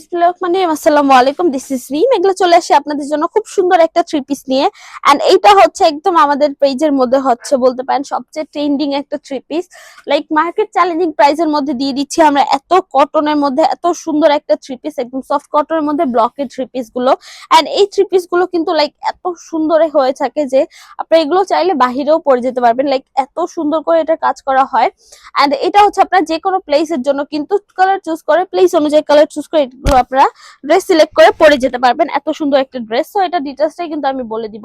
আসসালামু আলাইকুম, this is রিম। এগুলো চলে আসে আপনাদের জন্য খুব সুন্দর একটা থ্রি পিস নিয়ে। এন্ড এইটা হচ্ছে একদম আমাদের পেজের মধ্যে হচ্ছে বলতে পারেন সবচেয়ে ট্রেন্ডিং একটা three piece. Like market challenging প্রাইসের মধ্যে দিয়ে দিচ্ছি আমরা এত কটনের মধ্যে এত সুন্দর একটা থ্রি পিস, একদম সফট কটনের মধ্যে ব্লকের থ্রি পিস গুলো। এন্ড এই থ্রি পিস গুলো কিন্তু লাইক এত সুন্দর হয়ে থাকে যে আপনারা এগুলো চাইলে বাহিরেও পরে যেতে পারবেন। লাইক এত সুন্দর করে এটা কাজ করা হয়। এন্ড এটা হচ্ছে আপনার যে কোনো প্লেসের জন্য কিন্তু কালার চুজ করে প্লেস অনুযায়ী কালার চুজ করে এগুলো আপনারা ড্রেস সিলেক্ট করে পরে যেতে পারবেন। এত সুন্দর একটা ড্রেস। তো এটা ডিটেলসটাই কিন্তু আমি বলে দিব।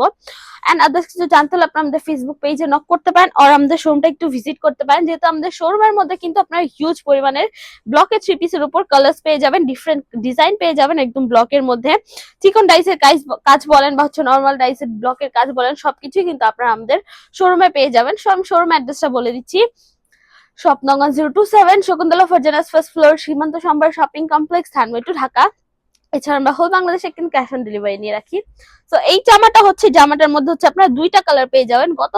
এন্ড আদার্স কিছু জানতে হলে আপনারা আমাদের ফেসবুক পেজে নক করতে পারেন আর আমাদের শোরুমটা একটু ভিজিট করতে পারেন, যেহেতু আমাদের শোরুমের মধ্যে কিন্তু আপনারা হিউজ পরিমাণের ব্লকের থ্রি পিসের উপর কালার্স পেয়ে যাবেন, ডিফারেন্ট ডিজাইন পেয়ে যাবেন একদম ব্লকের মধ্যে। চিকন ডাইসের কাজ বলেন বা হচ্ছে নর্মাল ডাইসের ব্লকের কাজ বলেন, সবকিছুই কিন্তু আপনারা আমাদের শোরুমে পেয়ে যাবেন। সো আমি শোরুম অ্যাড্রেসটা বলে দিচ্ছি। স্বপ্নগঞ্জ 027 শকুন্তলা ফারজানাস ফার্স্ট ফ্লোর, সীমান্ত সম্ভার শপিং কমপ্লেক্স, থানওয়ে টু ঢাকা। এছাড়া আমরা হোল বাংলাদেশে কিন্তু ক্যাশ অন ডেলিভারি নিয়ে রাখি। তো এই জামাটার মধ্যে হচ্ছে আপনারা দুইটা কালার পেয়ে যাবেন। গত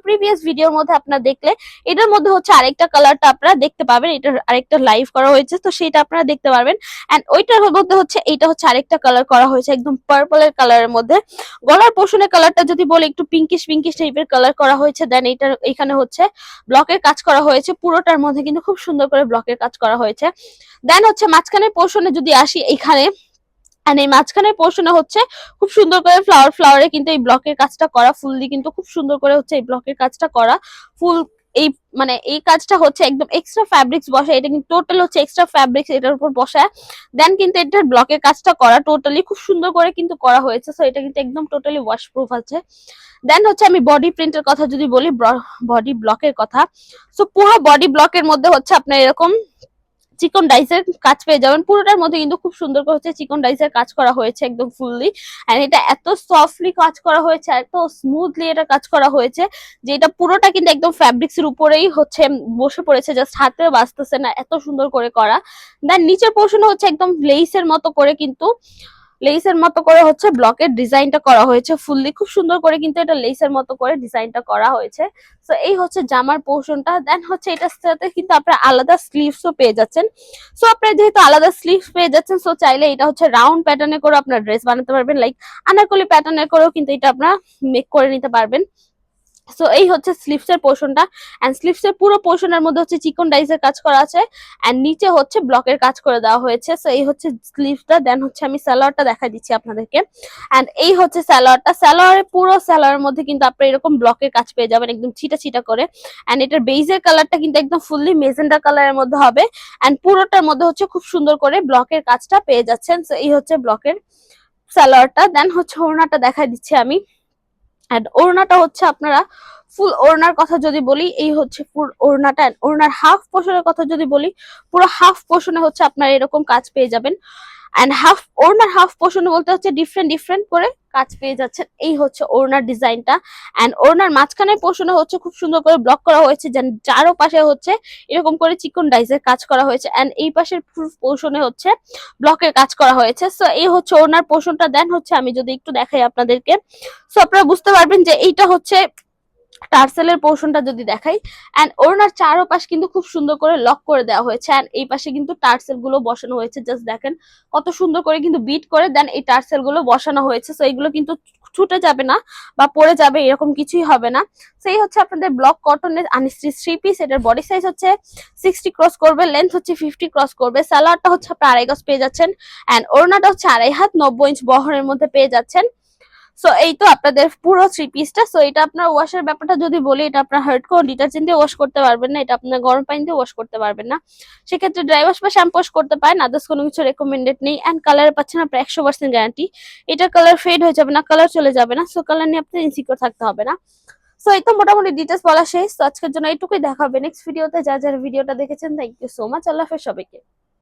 প্রিভিয়াস ভিডিওর মধ্যে আপনারা দেখলে এটার মধ্যে হচ্ছে আরেকটা কালারটা আপনারা দেখতে পাবেন, এটার আরেকটা লাইভ করা হয়েছে, তো সেটা আপনারা দেখতে পারবেন। এন্ড ওইটার মধ্যে হচ্ছে এইটা হচ্ছে আরেকটা কালার করা হয়েছে একদম পার্পলের কালারের মধ্যে। গলার পোর্শনের কালারটা যদি বলি একটু পিঙ্কিশ টাইপের কালার করা হয়েছে। দেন এখানে হচ্ছে ব্লকের কাজ করা হয়েছে, পুরোটার মধ্যে কিন্তু খুব সুন্দর করে ব্লকের কাজ করা হয়েছে। দেন হচ্ছে মাঝখানের পোর্শনে যদি আসি, এখানে এই মাঝখানের পোর্শনে হচ্ছে খুব সুন্দর করে ফ্লাওয়ারে কিন্তু এই ব্লকের কাজটা করা, ফুল দিয়ে কিন্তু খুব সুন্দর করে হচ্ছে এই ব্লকের কাজটা করা। ফুল এই এই কাজটা হচ্ছে একদম এক্সট্রা ফ্যাব্রিক্স বসা, এটা কিন্তু টোটাল হচ্ছে এক্সট্রা ফ্যাব্রিক্স এটার উপর বসায়। দেন কিন্তু এটার ব্লকের কাজটা করা টোটালি খুব সুন্দর করে কিন্তু করা হয়েছে। সো এটা কিন্তু একদম টোটালি ওয়াশ প্রুফ আছে। দেন হচ্ছে আমি বডি প্রিন্টের কথা যদি বলি, বডি ব্লকের কথা, সো পুরো বডি ব্লকের মধ্যে হচ্ছে আপনার এরকম চিকন ডাইসের কাজ পেয়ে যাবেন। পুরোটার মধ্যে কিন্তু খুব সুন্দর করে হচ্ছে চিকন ডাইসের কাজ করা হয়েছে একদম ফুললি। এন্ড এটা এত সফটলি কাজ করা হয়েছে, এত স্মুথলি এটা কাজ করা হয়েছে যে এটা পুরোটা কিন্তু একদম ফ্যাব্রিক্স এর উপরেই হচ্ছে বসে পড়েছে, জাস্ট হাতে বাজতেছে না, এত সুন্দর করে করা। দেন নিচের পোর্শনে হচ্ছে একদম লেইসের মতো করে হচ্ছে ব্লকের ডিজাইনটা করা হয়েছে ফুললি, খুব সুন্দর করে কিন্তু এটা লেইসের মতো করে ডিজাইনটা করা হয়েছে। তো এই হচ্ছে জামার পোর্শনটা। দেন হচ্ছে এটার সাথে কিন্তু আপনারা আলাদা স্লিভসও পেয়ে যাচ্ছেন। সো আপনারা যেহেতু আলাদা স্লিভস পেয়ে যাচ্ছেন, সো চাইলে এটা হচ্ছে রাউন্ড প্যাটার্নে করে আপনার ড্রেস বানাতে পারবেন, লাইক আনারকলি প্যাটার্নের করেও কিন্তু এটা আপনারা মেক করে নিতে পারবেন। সো এই হচ্ছে স্লিভস এর পোর্শনটা। এন্ড স্লিভস এর পুরো পোর্শনের মধ্যে হচ্ছে চিকন ডাইসের কাজ করা আছে এন্ড নিচে হচ্ছে ব্লকের কাজ করে দেওয়া হয়েছে। সো এই হচ্ছে স্লিভসটা। দেন হচ্ছে আমি সালোয়ারটা দেখা দিচ্ছি আপনাদেরকে। এন্ড এই হচ্ছে সালোয়ারের পুরো সালোয়ারের মধ্যে কিন্তু আপনারা এরকম ব্লকের কাজ পেয়ে যাবেন একদম ছিটা করে। এন্ড এটার বেজের কালারটা কিন্তু একদম ফুললি মেজেন্ডা কালারের মধ্যে হবে। এন্ড পুরোটার মধ্যে হচ্ছে খুব সুন্দর করে ব্লকের কাজটা পেয়ে যাচ্ছেন। সো এই হচ্ছে ব্লকের সালোয়ারটা। দেন হচ্ছে ওড়নাটা দেখা দিচ্ছি আমি। এন্ড ওড়নাটা হচ্ছে আপনারা ফুল ওড়নার কথা যদি বলি, এই হচ্ছে ফুল ওড়নাটা। ওড়নার হাফ পোর্শনের কথা যদি বলি, পুরো হাফ পোর্শনে হচ্ছে আপনারা এরকম কাজ পেয়ে যাবেন। এন্ড ওড়নার হাফ পোর্শনে বলতে হচ্ছে ডিফারেন্ট করে কাজ পেয়ে যাচ্ছেন। এই হচ্ছে ওড়নার ডিজাইনটা। এন্ড ওড়নার মাঝখানের পোর্শনে হচ্ছে খুব সুন্দর করে ব্লক করা হয়েছে, চারো পাশে হচ্ছে এরকম করে চিকন ডাইসের কাজ করা হয়েছে। এন্ড এই পাশের পোর্শনে হচ্ছে ব্লকের কাজ করা হয়েছে। সো এই হচ্ছে ওড়নার পোর্শনটা। দেন হচ্ছে আমি যদি একটু দেখাই আপনাদেরকে, সো আপনারা বুঝতে পারবেন যে এইটা হচ্ছে টার্সেলের পোর্শনটা যদি দেখাই। এন্ড ওড়নার চারোপাশ কিন্তু খুব সুন্দর করে লক করে দেওয়া হয়েছে। এন্ড এই পাশে কিন্তু টার্সেল গুলো বসানো হয়েছে, জাস্ট দেখেন কত সুন্দর করে কিন্তু বিট করে দেন এই টার্সেল গুলো বসানো হয়েছে। সো এইগুলো কিন্তু ছুটে যাবে না বা পড়ে যাবে এরকম কিছুই হবে না। সেই হচ্ছে আপনাদের ব্লক কটনের আনস্টিচ থ্রি পিস। এটার বডি সাইজ হচ্ছে 60 ক্রস করবে, লেন্থ হচ্ছে 50 ক্রস করবে। সালোয়ারটা হচ্ছে আপনার 2.5 গজ পেয়ে যাচ্ছেন। এন্ড ওড়নাটা হচ্ছে 2.5 হাত 90 ইঞ্চ বহরের মধ্যে পেয়ে যাচ্ছেন। সো এই তো আপনাদের পুরো থ্রি পিসটা। সো এটা আপনার ওয়াশের ব্যাপারটা যদি বলি, এটা আপনার হার্ড কোন ডিটারজেন্ট দিয়ে ওয়াশ করতে পারবেন না, এটা আপনার গরম পানি দিয়ে ওয়াশ করতে পারবেন না। সেক্ষেত্রে ড্রাই ওয়াশ বা শ্যাম্পু ওয়াশ করতে পারেন, আদার্স কোনো কিছু রেকমেন্ডেড নেই। এন্ড কালার পাচ্ছেন আপনার 100% গ্যারান্টি, এটা কালার ফেড হয়ে যাবে না, কালার চলে যাবে না। সো কালার নিয়ে আপনার ইনসিকিউর থাকতে হবে না। সো এই তো মোটামুটি ডিটেলস বলা শেষ। তো আজকের জন্য এইটুকুই, দেখা হবে নেক্সট ভিডিওতে। যারা ভিডিওটা দেখেছেন থ্যাংক ইউ সো মাচ। আল্লাহ হাফেজ সবাইকে।